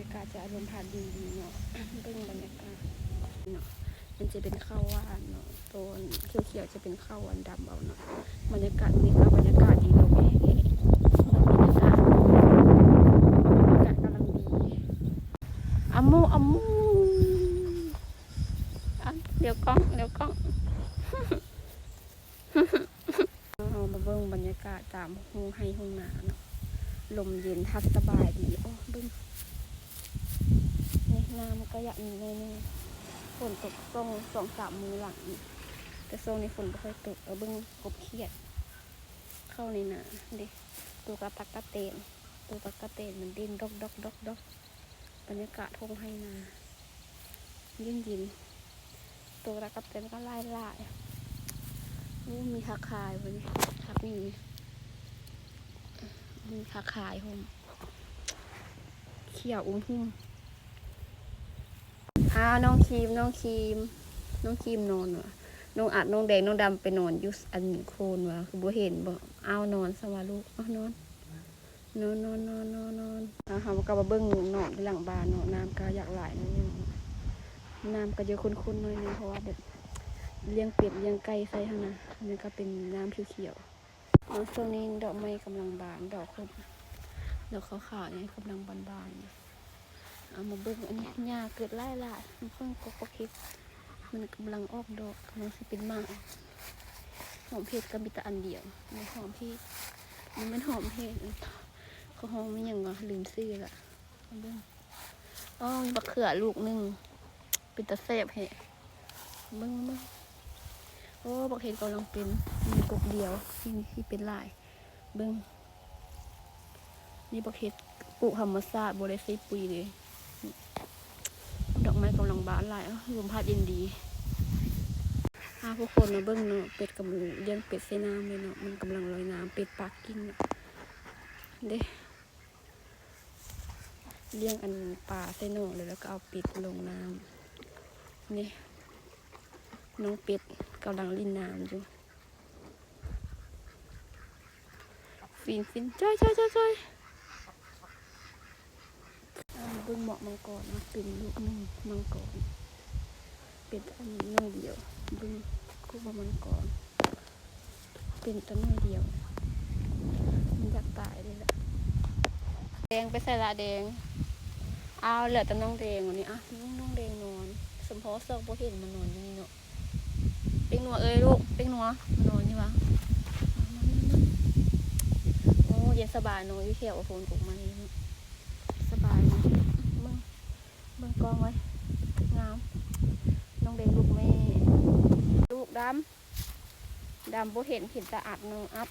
ากาศจะอารมณ์พัดดีเนาะเบิ่งบรรยากาศเนาะมันจะเป็นข้าวหวานเนาะต้นเขียวๆจะเป็นข้าวหวานดำเอาเนาะบรรยากาศนี้ก็บรรยากาศดีเลยบรรยากาศกำลังดีอัมมูเดี๋ยวกล้องเอามาเบิ่งบรรยากาศตามห้องให้ห้องนาเนาะลมเย็นทัดสบายดีโอ้เบิ่งนี่น้ำก็อยากมีในนี่ฝนตกต้อง2-3 มื้อหลังแต่โซนในฝนไม่ค่อยตกเบิ่งกบเขียดเข้าในนาดิตัวกระตักกระเตนมันดิ้นดอกบรรยากาศทุ่งให้นายินตัวกระตักกระเตนก็ไล่มีขาคายวันนี้ครับมีขาคายหุ่มเขียวหุ่มน้องครีมนอนว่ะน้องอัดน้องแดงน้องดำไปนอนยุสอันโคนว่ะคือบ่เห็นบ่เอานอนสวาลูกเอานอนเขาก็มาเบิ้งนอนที่หลังบ้านเนาะน้ำก็อยากไหลนิดนึงน้ำก็เยอะคุ้นๆหน่อยนึงเพราะว่าแบบเลี้ยงเป็ดเลี้ยงไก่ใส่ข้างหน้านี่ก็เป็นน้ำเขียวๆช่วงนี้ดอกไม้กำลังบานดอกขาวๆนี่กำลังบานเอามาเบิ้งอันนี้หญ้าเกิดไล่มันเพิ่งก็คิดมันกำลังออกดอกมันสิเป็นมากหอมเพชรก็มีแต่อันเดียวมันหอมเพชรมันไม่หอมเพชรเขาห้องไม่ยังก็ลืมซื้อละเบิ้งมีบักเขือลูกนึงเป็นตะแซ่บแฮะเบิ้งบักเห็ดกำลังเป็นมีกบเดียวที่เป็นลายเบิ้งนี่บักเห็ดปลูกธรรมชาติบริสุทธิ์ปุ๋ยเลยดอกไม้กำลังบานหลายลมพัดเย็นดีผู้คนมาเบิ้งเนาะเป็ดกำลังเลี้ยงเป็ดใส่น้ำเลยเนาะมันกำลังลอยน้ำเป็ดปากกิ้งเด้เลี้ยงอันปลาใส่หนองเลยแล้วก็เอาเป็ดลงน้ำนี่น้องเป็ดกำลังลิ้นน้ำอยู่ฟินจ้อยเบิ้งเหมาะมังกรนะเป็นลูกนึงมังกรเป็นอันน้อยเดียวเบิ้งคู่มังกรเป็นตัวน้อยเดียวมันอยากตายเลยแหละแดงไปใส่ละแดงเอาเหลือแต่น้องแดงวันนี้น้องแดงนอนสมพอเซิร์ฟโบเห็นมันนอนอยู่นี่เนาะเป็งนัวลูกเป็งนัวนอนนี่วะโอ้เย็นสบายนอนอยู่เขียวโฟนกุกมานี่สบายนะเบิ่งกองไว้งามน้องแดงลูกแม่ลูกดำโบเห็นตาอัดน้องอัพ